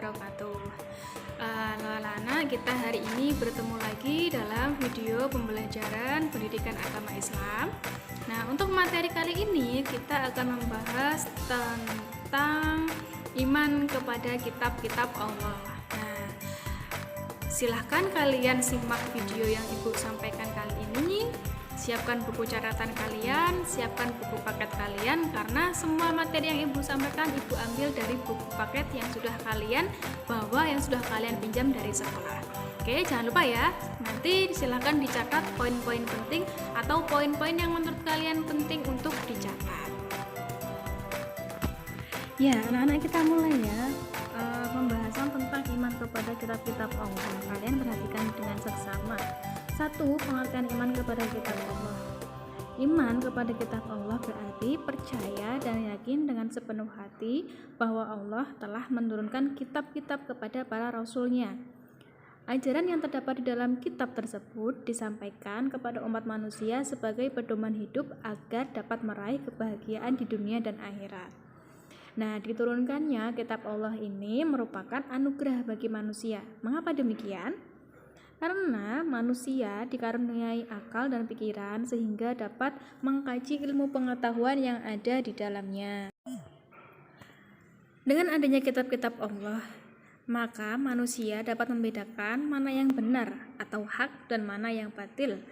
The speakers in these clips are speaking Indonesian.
wabarakatuh. Lana, kita hari ini bertemu lagi dalam video pembelajaran pendidikan agama Islam. Nah, untuk materi kali ini kita akan membahas tentang iman kepada kitab-kitab Allah. Nah, silahkan kalian simak video yang Ibu sampaikan kali ini. Siapkan buku catatan kalian, siapkan buku paket kalian, karena semua materi yang Ibu sampaikan Ibu ambil dari buku paket yang sudah kalian bawa, yang sudah kalian pinjam dari sekolah. Oke, jangan lupa ya, nanti silahkan dicatat poin-poin penting atau poin-poin yang menurut kalian penting untuk dicatat. Ya, anak-anak, kita mulai ya pembahasan tentang iman kepada kitab-kitab Allah. Kalian perhatikan dengan seksama. 1. Pengertian iman kepada kitab Allah. Iman kepada kitab Allah berarti percaya dan yakin dengan sepenuh hati bahwa Allah telah menurunkan kitab-kitab kepada para rasulnya. Ajaran yang terdapat di dalam kitab tersebut disampaikan kepada umat manusia sebagai pedoman hidup agar dapat meraih kebahagiaan di dunia dan akhirat. Nah, diturunkannya kitab Allah ini merupakan anugerah bagi manusia. Mengapa demikian? Karena manusia dikaruniai akal dan pikiran sehingga dapat mengkaji ilmu pengetahuan yang ada di dalamnya. Dengan adanya kitab-kitab Allah, maka manusia dapat membedakan mana yang benar atau hak dan mana yang batil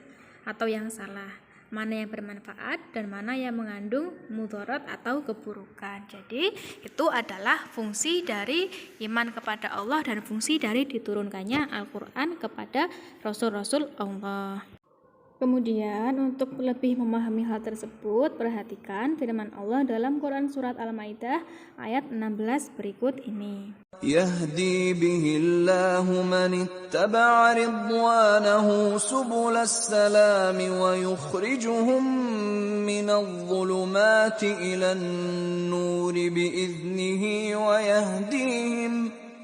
atau yang salah, mana yang bermanfaat dan mana yang mengandung mudarat atau keburukan. Jadi itu adalah fungsi dari iman kepada Allah dan fungsi dari diturunkannya Al-Quran kepada Rasul-Rasul Allah. Kemudian untuk lebih memahami hal tersebut, perhatikan firman Allah dalam Quran Surat Al-Ma'idah ayat 16 berikut ini. يهدي به الله من اتبع رضوانه سبل السلام ويخرجهم من الظلمات إلى النور بإذنه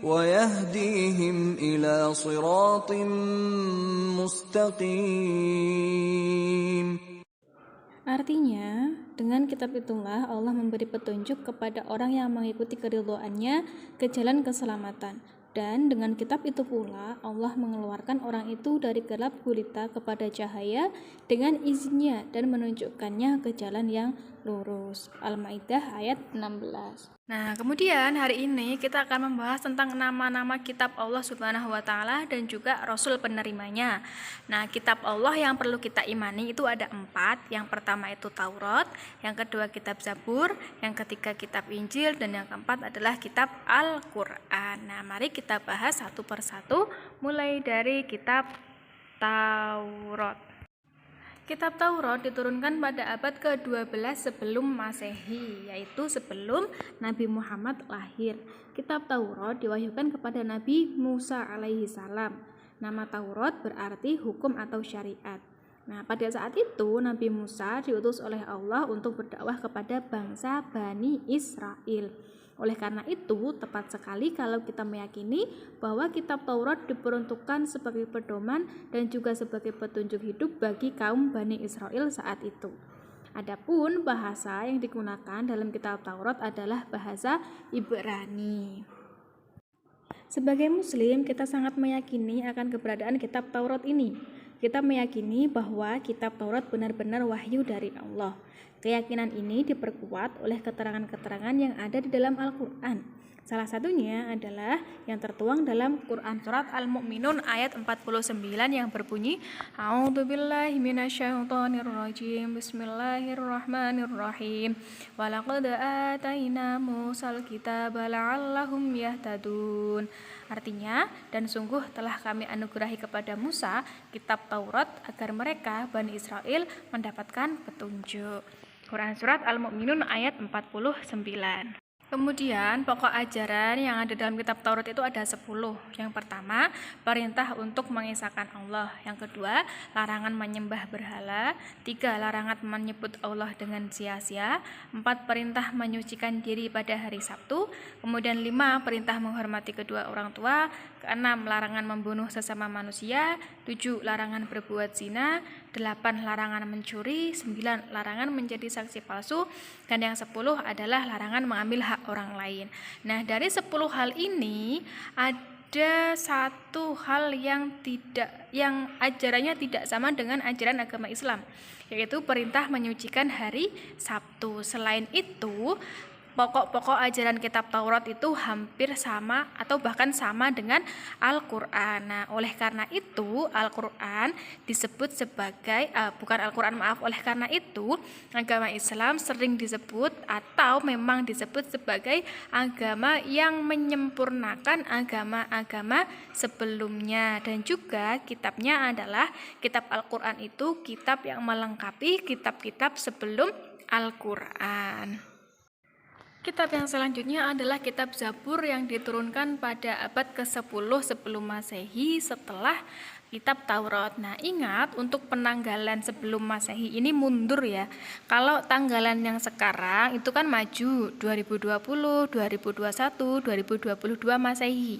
ويهديهم إلى صراط مستقيم. Artinya, dengan kitab itulah Allah memberi petunjuk kepada orang yang mengikuti keridhoannya ke jalan keselamatan. Dan dengan kitab itu pula Allah mengeluarkan orang itu dari gelap gulita kepada cahaya dengan izinnya dan menunjukkannya ke jalan yang lurus. Al-Maidah ayat 16. Nah, kemudian hari ini kita akan membahas tentang nama-nama kitab Allah Subhanahu wa Ta'ala dan juga Rasul penerimanya. Nah, kitab Allah yang perlu kita imani itu ada 4. Yang pertama itu Taurat, yang kedua kitab Zabur, yang ketiga kitab Injil, dan yang keempat adalah kitab Al-Quran. Nah, mari kita bahas satu persatu, mulai dari kitab Taurat. Kitab Taurat diturunkan pada abad ke-12 sebelum Masehi, yaitu sebelum Nabi Muhammad lahir. Kitab Taurat diwahyukan kepada Nabi Musa alaihi salam. Nama Taurat berarti hukum atau syariat. Nah, pada saat itu Nabi Musa diutus oleh Allah untuk berdakwah kepada bangsa Bani Israel. Oleh karena itu, tepat sekali kalau kita meyakini bahwa kitab Taurat diperuntukkan sebagai pedoman dan juga sebagai petunjuk hidup bagi kaum Bani Israel saat itu. Adapun bahasa yang digunakan dalam kitab Taurat adalah bahasa Ibrani. Sebagai muslim, kita sangat meyakini akan keberadaan kitab Taurat ini. Kita meyakini bahwa kitab Taurat benar-benar wahyu dari Allah. Keyakinan ini diperkuat oleh keterangan-keterangan yang ada di dalam Al-Quran. Salah satunya adalah yang tertuang dalam Quran Surat Al-Mu'minun ayat 49 yang berbunyi, A'udzubillahi minasyaitonirrajim, Bismillahirrahmanirrahim, Walaqad atayna Musal kitaba la'allahum yahtadun. Artinya, dan sungguh telah kami anugerahi kepada Musa kitab Taurat agar mereka, Bani Israel, mendapatkan petunjuk. Quran Surat Al-Mu'minun ayat 49. Kemudian pokok ajaran yang ada dalam kitab Taurat itu ada 10. Yang pertama, perintah untuk mengesahkan Allah. Yang kedua, larangan menyembah berhala. 3, larangan menyebut Allah dengan sia-sia. 4, perintah menyucikan diri pada hari Sabtu. Kemudian 5, perintah menghormati kedua orang tua. 6, larangan membunuh sesama manusia. 7, larangan berbuat zina. 8 larangan mencuri, 9 larangan menjadi saksi palsu, dan yang 10 adalah larangan mengambil hak orang lain. Nah, dari 10 hal ini ada satu hal yang ajarannya tidak sama dengan ajaran agama Islam, yaitu perintah menyucikan hari Sabtu. Selain itu, pokok-pokok ajaran kitab Taurat itu hampir sama atau bahkan sama dengan Al-Quran. Nah, oleh karena itu Al-Quran disebut sebagai oleh karena itu agama Islam sering disebut atau memang disebut sebagai agama yang menyempurnakan agama-agama sebelumnya, dan juga kitabnya adalah kitab Al-Quran itu kitab yang melengkapi kitab-kitab sebelum Al-Quran. Kitab yang selanjutnya adalah kitab Zabur yang diturunkan pada abad ke-10 sebelum Masehi setelah kitab Taurat. Nah, ingat untuk penanggalan sebelum Masehi ini mundur ya. Kalau tanggalan yang sekarang itu kan maju 2020, 2021, 2022 Masehi.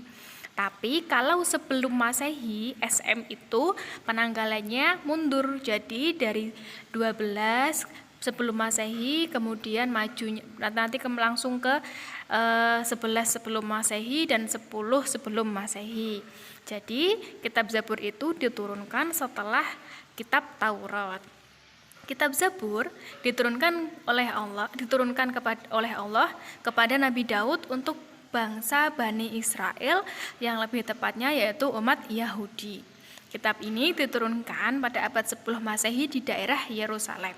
Tapi kalau sebelum Masehi, SM itu penanggalannya mundur. Jadi dari 12 sebelum Masehi, kemudian maju nanti langsung ke 11 sebelum Masehi dan 10 sebelum Masehi. Jadi kitab Zabur itu diturunkan setelah kitab Taurat. Kitab Zabur diturunkan oleh Allah kepada Nabi Daud untuk bangsa Bani Israel, yang lebih tepatnya yaitu umat Yahudi. Kitab ini diturunkan pada abad 10 Masehi di daerah Yerusalem.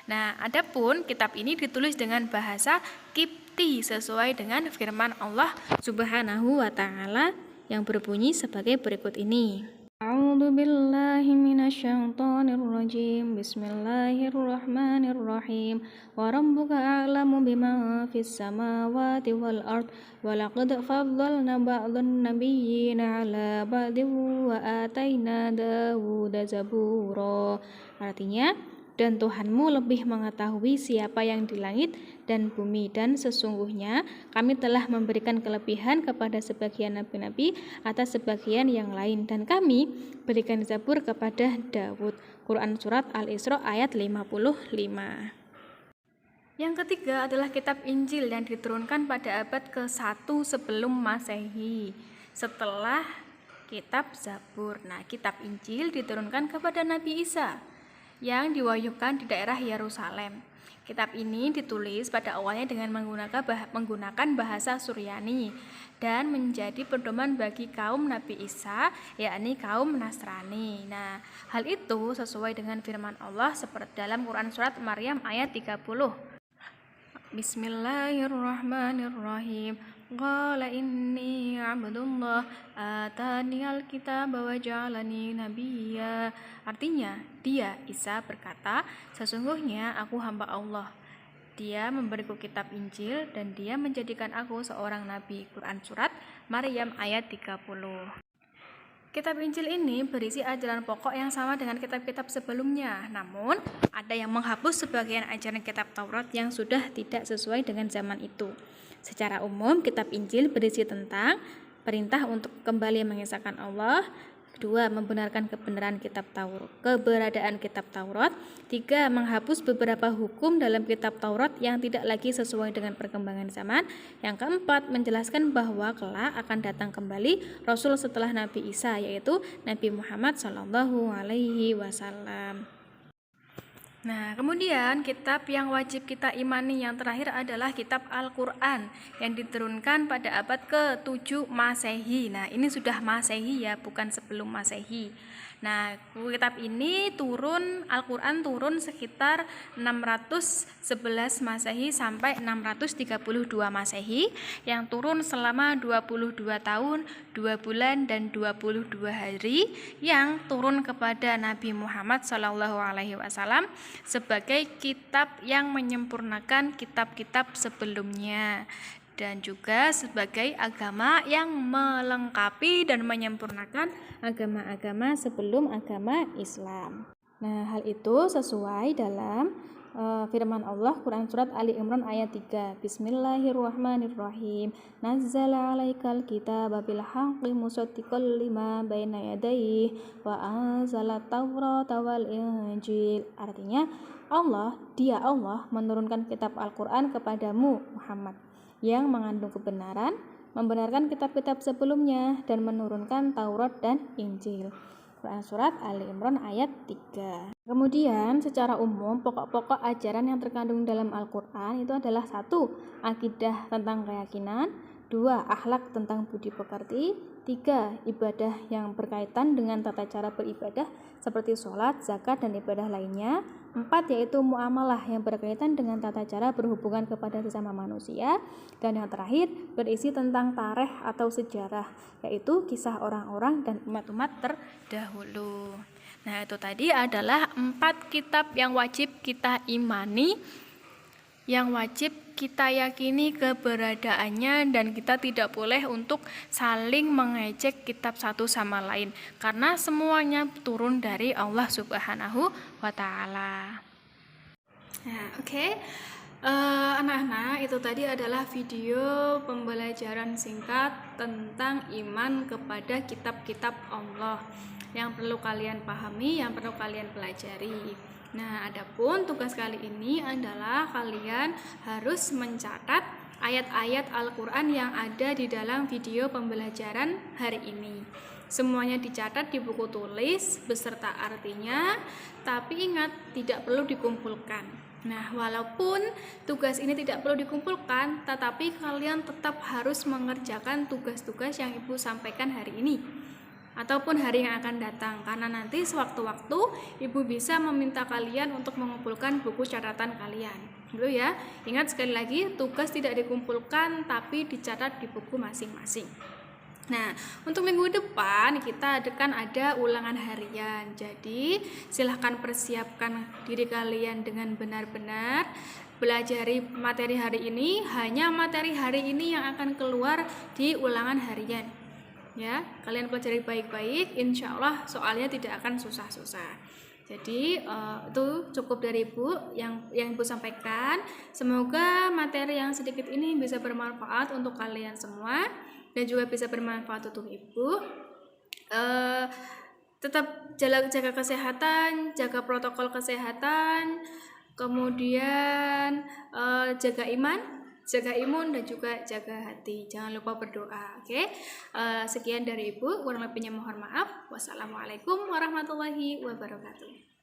Nah, adapun kitab ini ditulis dengan bahasa Kipti sesuai dengan firman Allah Subhanahu wa taala yang berbunyi sebagai berikut ini. A'udzu billahi minasyaitonir rajim. Bismillahirrahmanirrahim. Wa rabbuka a'lamu bima fis samawati wal ard wa laqad faddalna ba'dhan nabiyyina 'ala ba'din wa ataina Dawuda zabura. Artinya, dan Tuhanmu lebih mengetahui siapa yang di langit dan bumi, dan sesungguhnya kami telah memberikan kelebihan kepada sebagian nabi-nabi atas sebagian yang lain, dan kami berikan Zabur kepada Daud. Quran Surat Al-Isra ayat 55. Yang ketiga adalah kitab Injil yang diturunkan pada abad ke-1 sebelum Masehi setelah kitab Zabur. Nah, kitab Injil diturunkan kepada Nabi Isa yang diwahyukan di daerah Yerusalem. Kitab ini ditulis pada awalnya dengan menggunakan bahasa Suryani dan menjadi pedoman bagi kaum Nabi Isa, yakni kaum Nasrani. Nah, hal itu sesuai dengan firman Allah seperti dalam Quran Surat Maryam ayat 30. Bismillahirrahmanirrahim. Qala inni abdullah ataniyal kitaba wa ja'alani nabiyya. Artinya, dia Isa berkata, sesungguhnya aku hamba Allah. Dia memberiku kitab Injil dan dia menjadikan aku seorang nabi. Quran Surat Maryam ayat 30. Kitab Injil ini berisi ajaran pokok yang sama dengan kitab-kitab sebelumnya. Namun, ada yang menghapus sebagian ajaran kitab Taurat yang sudah tidak sesuai dengan zaman itu. Secara umum, kitab Injil berisi tentang perintah untuk kembali mengesahkan Allah, 2. Membenarkan keberadaan kitab Taurat, 3. Menghapus beberapa hukum dalam kitab Taurat yang tidak lagi sesuai dengan perkembangan zaman, yang keempat, menjelaskan bahwa kelak akan datang kembali Rasul setelah Nabi Isa, yaitu Nabi Muhammad SAW. Nah, kemudian kitab yang wajib kita imani yang terakhir adalah kitab Al-Quran yang diturunkan pada abad ke-7 Masehi. Nah, ini sudah Masehi ya, bukan sebelum Masehi. Nah, kitab ini Al-Quran turun sekitar 611 Masehi sampai 632 Masehi, yang turun selama 22 tahun, 2 bulan, dan 22 hari, yang turun kepada Nabi Muhammad SAW sebagai kitab yang menyempurnakan kitab-kitab sebelumnya, dan juga sebagai agama yang melengkapi dan menyempurnakan agama-agama sebelum agama Islam. Nah, hal itu sesuai dalam firman Allah Quran surat Ali Imran ayat 3. Bismillahirrahmanirrahim. Nazzala 'alaikal kitaba bil haqqi musaddiqal lima baina yadayhi wa anzala taurata wal injil. Artinya Dia Allah menurunkan kitab Al-Qur'an kepadamu Muhammad yang mengandung kebenaran, membenarkan kitab-kitab sebelumnya dan menurunkan Taurat dan Injil. Quran surat Ali Imran ayat 3. Kemudian secara umum pokok-pokok ajaran yang terkandung dalam Al-Quran itu adalah 1. Akidah tentang keyakinan, 2. Akhlak tentang budi pekerti, 3. Ibadah yang berkaitan dengan tata cara beribadah seperti sholat, zakat, dan ibadah lainnya, 4. Yaitu muamalah yang berkaitan dengan tata cara berhubungan kepada sesama manusia, dan yang terakhir berisi tentang tarikh atau sejarah, yaitu kisah orang-orang dan umat-umat terdahulu. Nah, itu tadi adalah 4 kitab yang wajib kita imani, yang wajib kita yakini keberadaannya, dan kita tidak boleh untuk saling mengejek kitab satu sama lain karena semuanya turun dari Allah Subhanahu wa Ta'ala. Nah, oke. Anak-anak, itu tadi adalah video pembelajaran singkat tentang iman kepada kitab-kitab Allah yang perlu kalian pahami, yang perlu kalian pelajari. Nah, adapun tugas kali ini adalah kalian harus mencatat ayat-ayat Al-Quran yang ada di dalam video pembelajaran hari ini. Semuanya dicatat di buku tulis beserta artinya, tapi ingat tidak perlu dikumpulkan. Nah, walaupun tugas ini tidak perlu dikumpulkan, tetapi kalian tetap harus mengerjakan tugas-tugas yang Ibu sampaikan hari ini ataupun hari yang akan datang, karena nanti sewaktu-waktu Ibu bisa meminta kalian untuk mengumpulkan buku catatan kalian. Dulu ya, ingat sekali lagi, tugas tidak dikumpulkan tapi dicatat di buku masing-masing. Nah, untuk minggu depan kita akan ada ulangan harian. Jadi, silahkan persiapkan diri kalian dengan benar-benar belajari materi hari ini. Hanya materi hari ini yang akan keluar di ulangan harian. Ya, kalian pelajari baik-baik, insya Allah soalnya tidak akan susah-susah. Jadi itu cukup dari Ibu yang Ibu sampaikan. Semoga materi yang sedikit ini bisa bermanfaat untuk kalian semua dan juga bisa bermanfaat untuk Ibu. Tetap jaga kesehatan, jaga protokol kesehatan, kemudian jaga iman, jaga imun, dan juga jaga hati. Jangan lupa berdoa. Oke. Sekian dari Ibu. Kurang lebihnya mohon maaf. Wassalamualaikum warahmatullahi wabarakatuh.